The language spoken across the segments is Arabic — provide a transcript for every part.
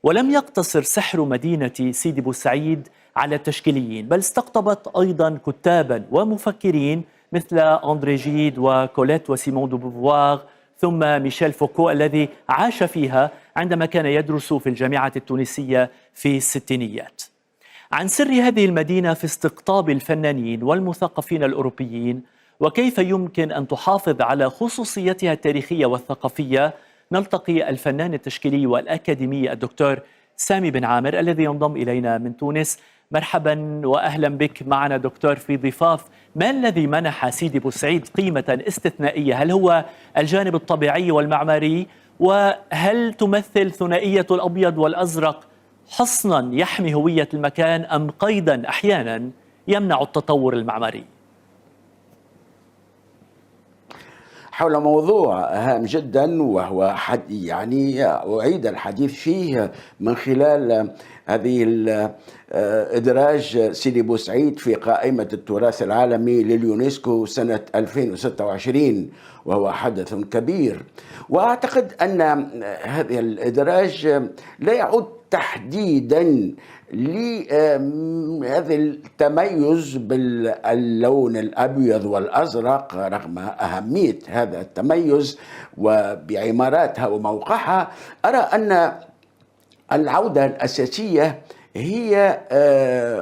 ولم يقتصر سحر مدينة سيدي بوسعيد على التشكيليين، بل استقطبت أيضا كتابا ومفكرين مثل أندري جيد وكوليت وسيمون دو بوفوار، ثم ميشيل فوكو الذي عاش فيها عندما كان يدرس في الجامعة التونسية في الستينيات. عن سر هذه المدينة في استقطاب الفنانين والمثقفين الأوروبيين وكيف يمكن أن تحافظ على خصوصيتها التاريخية والثقافية، نلتقي الفنان التشكيلي والأكاديمي الدكتور سامي بن عامر الذي ينضم إلينا من تونس. مرحبا وأهلا بك معنا دكتور في ضفاف. ما الذي منح سيدي بوسعيد قيمة استثنائية؟ هل هو الجانب الطبيعي والمعماري؟ وهل تمثل ثنائية الأبيض والأزرق حصنا يحمي هوية المكان أم قيدا أحيانا يمنع التطور المعماري؟ حول موضوع هام جدا، وهو أعيد الحديث فيه من خلال إدراج سيدي بوسعيد في قائمة التراث العالمي لليونسكو سنة 2026، وهو حدث كبير. وأعتقد أن هذا الإدراج لا يعود تحديدا لهذا التميز باللون الأبيض والأزرق رغم أهمية هذا التميز وبعماراتها وموقعها. أرى أن العودة الأساسية هي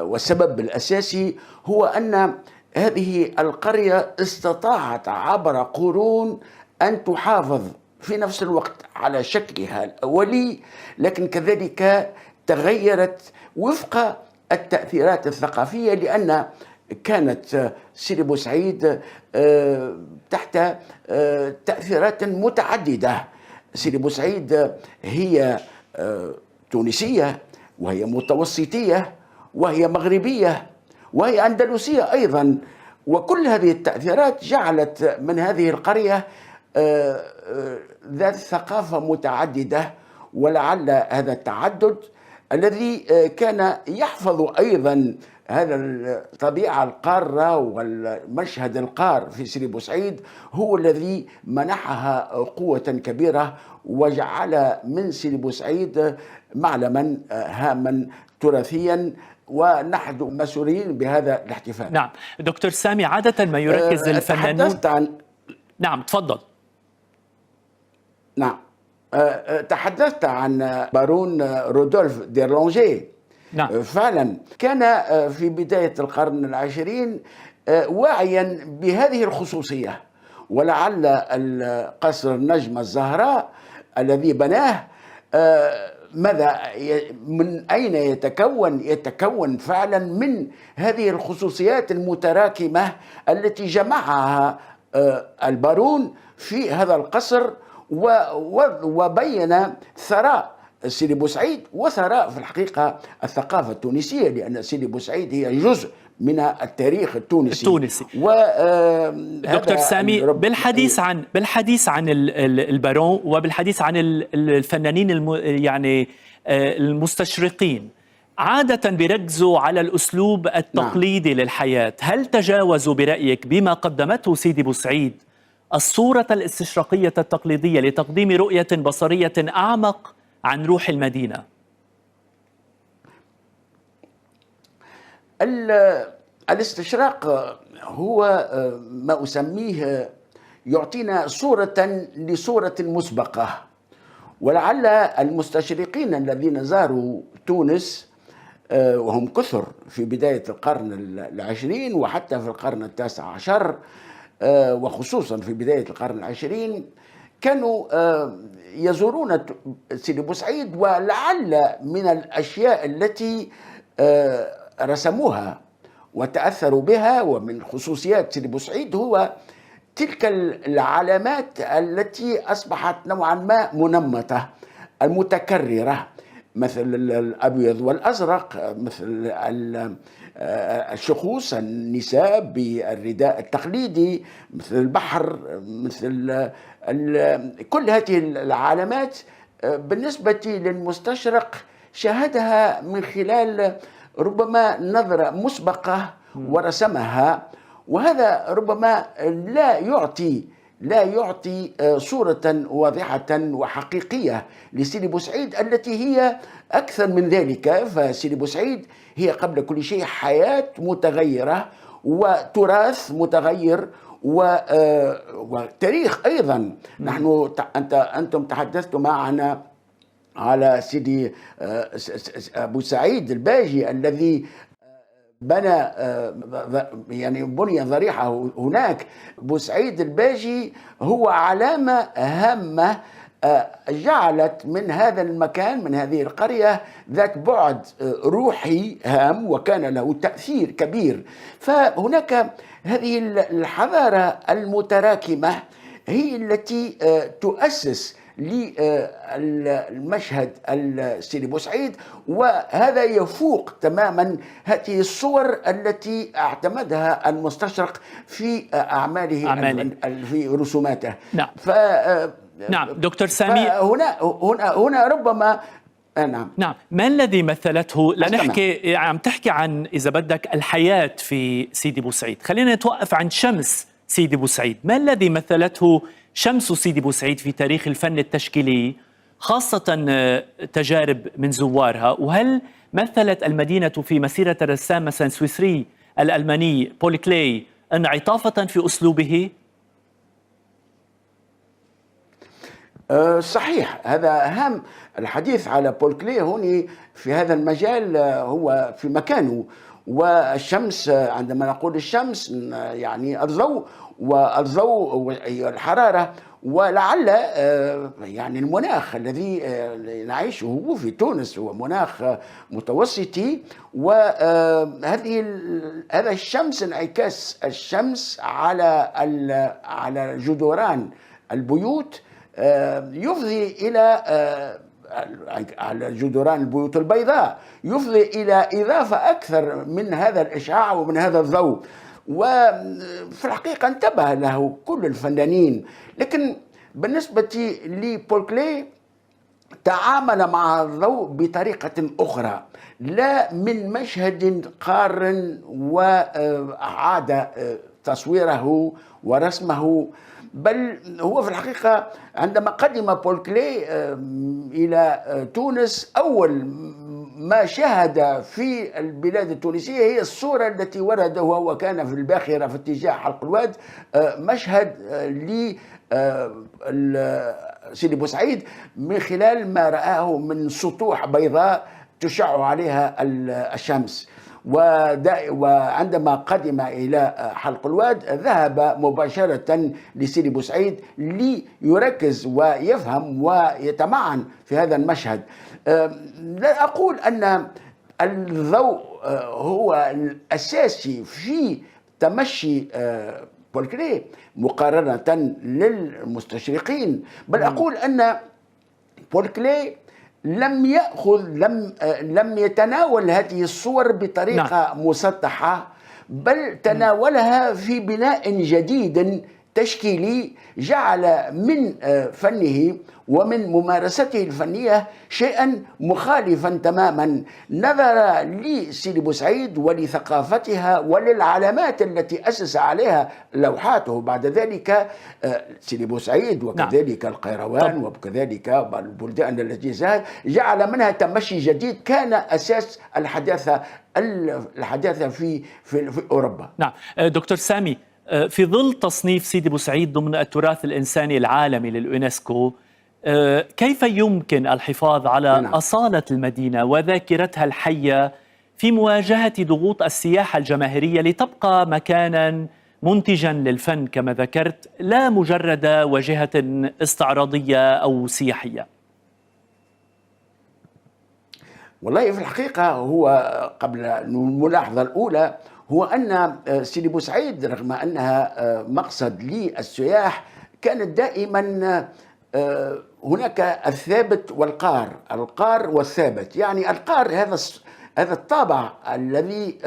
والسبب الأساسي هو أن هذه القرية استطاعت عبر قرون أن تحافظ في نفس الوقت على شكلها الأولي، لكن كذلك تغيرت وفق التأثيرات الثقافية، لأن كانت سيدي بوسعيد تحت تأثيرات متعددة. سيدي بوسعيد هي تونسية، وهي متوسطية، وهي مغربية، وهي أندلسية أيضا، وكل هذه التأثيرات جعلت من هذه القرية ذات ثقافة متعددة. ولعل هذا التعدد الذي كان يحفظ أيضا هذا الطبيعة القارة والمشهد القار في سيدي بوسعيد هو الذي منحها قوة كبيرة وجعل من سيدي بوسعيد معلما هاما تراثيا، ونحن مسؤولين بهذا الاحتفال. نعم دكتور سامي، عادة ما يركز الفنانون نعم تفضل. نعم، تحدثت عن بارون رودولف ديرلونجي. نعم. فعلا كان في بداية القرن العشرين واعيا بهذه الخصوصية، ولعل القصر النجمة الزهراء الذي بناه من أين يتكون فعلا من هذه الخصوصيات المتراكمة التي جمعها البارون في هذا القصر، وبين ثراء سيدي بوسعيد وثراء في الحقيقة الثقافة التونسية، لأن سيدي بوسعيد هي جزء من التاريخ التونسي. دكتور سامي، بالحديث عن البارون وبالحديث عن الفنانين المستشرقين، عادة بيركزوا على الأسلوب التقليدي للحياة. هل تجاوزوا برأيك بما قدمته سيدي بوسعيد الصورة الاستشراقية التقليدية لتقديم رؤية بصرية أعمق عن روح المدينة؟ الاستشراق هو ما أسميه يعطينا صورة لصورة مسبقة، ولعل المستشرقين الذين زاروا تونس وهم كثر في بداية القرن العشرين وحتى في القرن التاسع عشر وخصوصا في بداية القرن العشرين كانوا يزورون سيدي بوسعيد، ولعل من الأشياء التي رسموها وتأثروا بها ومن خصوصيات سيدي بوسعيد هو تلك العلامات التي أصبحت نوعا ما منمطة المتكررة، مثل الأبيض والأزرق، مثل الشخوص النساء بالرداء التقليدي، مثل البحر، مثل كل هذه العلامات بالنسبة للمستشرق شاهدها من خلال ربما نظرة مسبقة ورسمها، وهذا ربما لا يعطي لا يعطي صورة واضحة وحقيقية لسيدي بوسعيد التي هي أكثر من ذلك. فسيدي بوسعيد هي قبل كل شيء حياة متغيرة وتراث متغير وتاريخ أيضا. نحن أنتم تحدثتم معنا على سيدي أبو سعيد الباجي الذي بنى يعني بني ضريحه هناك. بوسعيد الباجي هو علامة هامة جعلت من هذا المكان، من هذه القرية، ذات بعد روحي هام وكان له تأثير كبير. فهناك هذه الحضارة المتراكمة هي التي تؤسس للمشهد السيدي بوسعيد، وهذا يفوق تماما هذه الصور التي اعتمدها المستشرق في أعماله في رسوماته. نعم. نعم دكتور سامي، هنا ربما نعم ما الذي مثلته؟ لنحكي عم تحكي عن إذا بدك الحياة في سيدي بوسعيد، خلينا نتوقف عند شمس سيدي بوسعيد. ما الذي مثلته شمس سيدي بوسعيد في تاريخ الفن التشكيلي، خاصة تجارب من زوارها؟ وهل مثلت المدينة في مسيرة الرسام مثلا السويسري الألماني بول كلي انعطافا في أسلوبه؟ صحيح، هذا أهم. الحديث على بول كلي هوني في هذا المجال هو في مكانه. والشمس، عندما نقول الشمس يعني الضوء، والضوء والحرارة، ولعل يعني المناخ الذي نعيشه في تونس هو مناخ متوسطي. وهذه هذا الشمس، انعكاس الشمس على جدران البيوت يفضي إلى على جدران البيوت البيضاء، يفضي إلى إضافة أكثر من هذا الإشعاع ومن هذا الضوء. وفي الحقيقة انتبه له كل الفنانين. لكن بالنسبة لبول كلي تعامل مع الضوء بطريقة أخرى، لا من مشهد قار وعاد تصويره ورسمه، بل هو في الحقيقة عندما قدم بول كلي إلى تونس أول ما شاهد في البلاد التونسية هي الصورة التي ورد وهو كان في الباخرة في اتجاه حلق الواد، مشهد سيدي بوسعيد من خلال ما رآه من سطوح بيضاء تشع عليها الشمس. وعندما قدم إلى حلق الواد ذهب مباشرة لسيدي بوسعيد ليركز ويفهم ويتمعن في هذا المشهد. لا أقول أن الضوء هو الأساسي في تمشي بول كلي مقارنة للمستشرقين، بل أقول أن بول كلي لم يتناول هذه الصور بطريقة مسطحة، بل تناولها في بناء جديد تشكيلي جعل من فنه ومن ممارسته الفنية شيئا مخالفا تماما، نظر لسيدي بوسعيد ولثقافتها وللعلامات التي أسس عليها لوحاته بعد ذلك سيدي بوسعيد، وكذلك القيروان، وكذلك البلدان التي زاد، جعل منها تمشي جديد كان أساس الحداثة في أوروبا. نعم دكتور سامي، في ظل تصنيف سيدي بوسعيد ضمن التراث الإنساني العالمي لليونسكو، كيف يمكن الحفاظ على أصالة المدينة وذاكرتها الحية في مواجهة ضغوط السياحة الجماهيرية لتبقى مكانا منتجا للفن كما ذكرت، لا مجرد واجهة استعراضية أو سياحية؟ والله في الحقيقة هو قبل الملاحظة الأولى هو أن سيدي بوسعيد رغم أنها مقصد للسياح كانت دائما هناك الثابت والقار، القار والثابت. يعني القار هذا الطابع الذي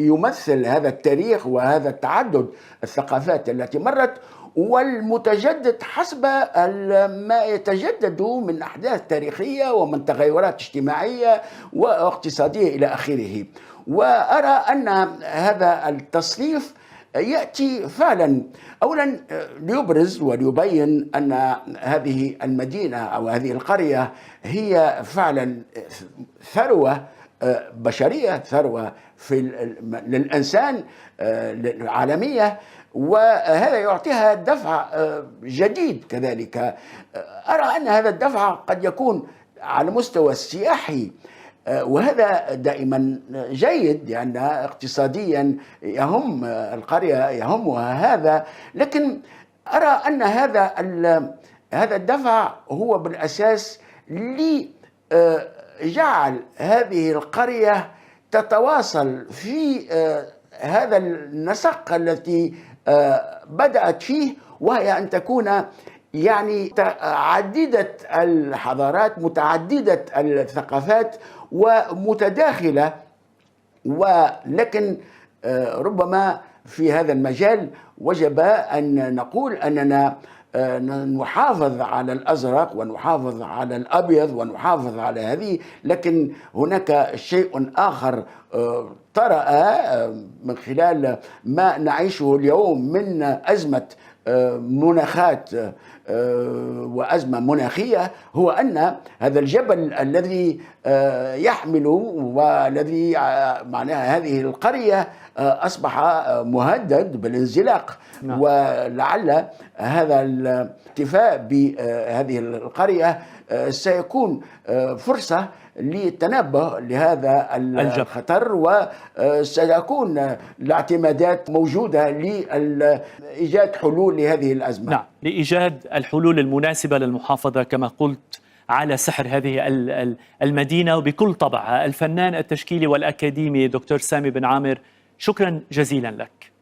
يمثل هذا التاريخ وهذا التعدد الثقافات التي مرت، والمتجدد حسب ما يتجدد من أحداث تاريخية ومن تغيرات اجتماعية واقتصادية إلى آخره. وأرى أن هذا التصنيف يأتي فعلا أولا ليبرز وليبين أن هذه المدينة أو هذه القرية هي فعلا ثروة بشرية، ثروة للإنسان العالمية، وهذا يعطيها دفع جديد. كذلك أرى أن هذا الدفع قد يكون على المستوى السياحي، وهذا دائما جيد لأن اقتصاديا يهم القرية يهمها هذا، لكن أرى أن هذا الدفع هو بالأساس لجعل هذه القرية تتواصل في هذا النسق التي بدأت فيه، وهي أن تكون يعني متعددة الحضارات، متعددة الثقافات ومتداخلة. ولكن ربما في هذا المجال وجب أن نقول أننا نحافظ على الأزرق ونحافظ على الأبيض ونحافظ على هذه، لكن هناك شيء آخر طرأ من خلال ما نعيشه اليوم من أزمة مناخات وأزمة مناخية، هو أن هذا الجبل الذي يحمل والذي معناها هذه القرية أصبح مهدد بالانزلاق. نعم. ولعل هذا الاكتفاء بهذه القرية سيكون فرصة للتنبه لهذا الخطر، وسيكون الاعتمادات موجودة لإيجاد حلول لهذه الأزمة. نعم، لإيجاد الحلول المناسبة للمحافظة كما قلت على سحر هذه المدينة وبكل طبعها. الفنان التشكيلي والأكاديمي دكتور سامي بن عامر، شكرا جزيلا لك.